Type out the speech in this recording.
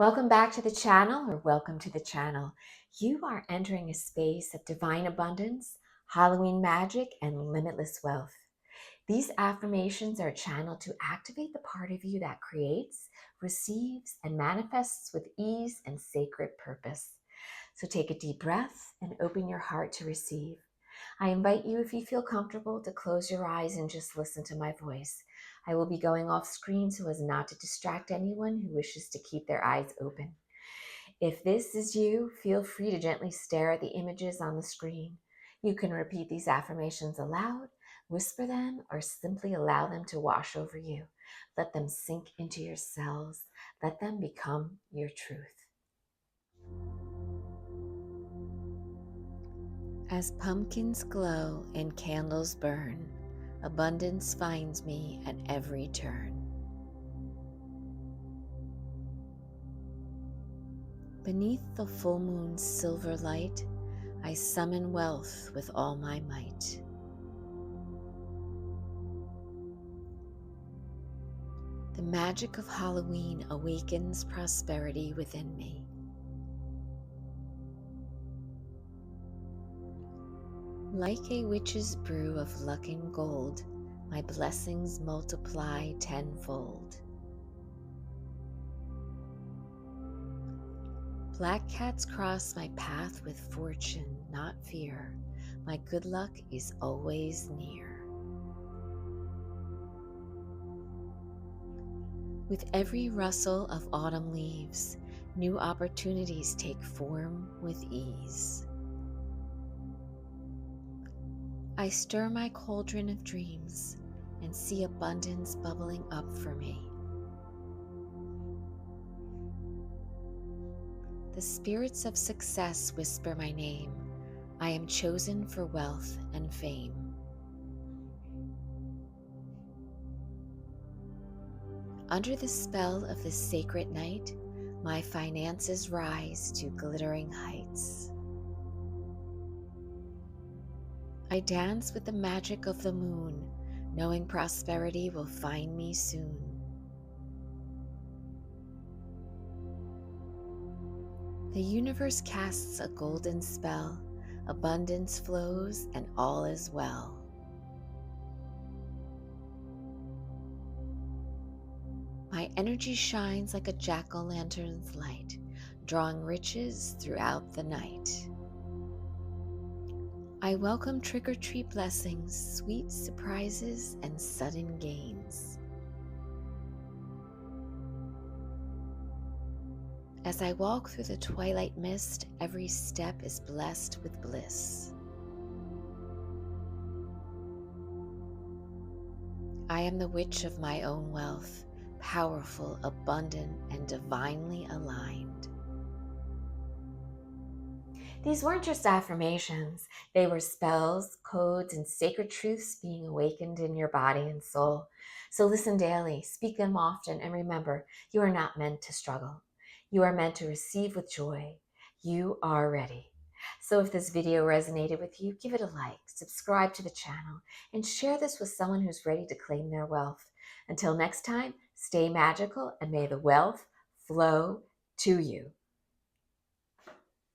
Welcome back to the channel, or welcome to the channel. You are entering a space of divine abundance, Halloween magic, and limitless wealth. These affirmations are channeled to activate the part of you that creates, receives, and manifests with ease and sacred purpose. So take a deep breath and open your heart to receive. I invite you, if you feel comfortable, to close your eyes and just listen to my voice. I will be going off screen so as not to distract anyone who wishes to keep their eyes open. If this is you, feel free to gently stare at the images on the screen. You can repeat these affirmations aloud, whisper them, or simply allow them to wash over you. Let them sink into your cells. Let them become your truth. As pumpkins glow and candles burn, abundance finds me at every turn. Beneath the full moon's silver light, I summon wealth with all my might. The magic of Halloween awakens prosperity within me. Like a witch's brew of luck and gold, my blessings multiply tenfold. Black cats cross my path with fortune, not fear. My good luck is always near. With every rustle of autumn leaves, new opportunities take form with ease. I stir my cauldron of dreams and see abundance bubbling up for me. The spirits of success whisper my name. I am chosen for wealth and fame. Under the spell of this sacred night, my finances rise to glittering heights. I dance with the magic of the moon, knowing prosperity will find me soon. The universe casts a golden spell, abundance flows, and all is well. My energy shines like a jack-o'-lantern's light, drawing riches throughout the night. I welcome trick-or-treat blessings, sweet surprises, and sudden gains. As I walk through the twilight mist, every step is blessed with bliss. I am the witch of my own wealth, powerful, abundant, and divinely aligned. These weren't just affirmations. They were spells, codes, and sacred truths being awakened in your body and soul. So listen daily, speak them often, and remember, you are not meant to struggle. You are meant to receive with joy. You are ready. So if this video resonated with you, give it a like, subscribe to the channel, and share this with someone who's ready to claim their wealth. Until next time, stay magical and may the wealth flow to you.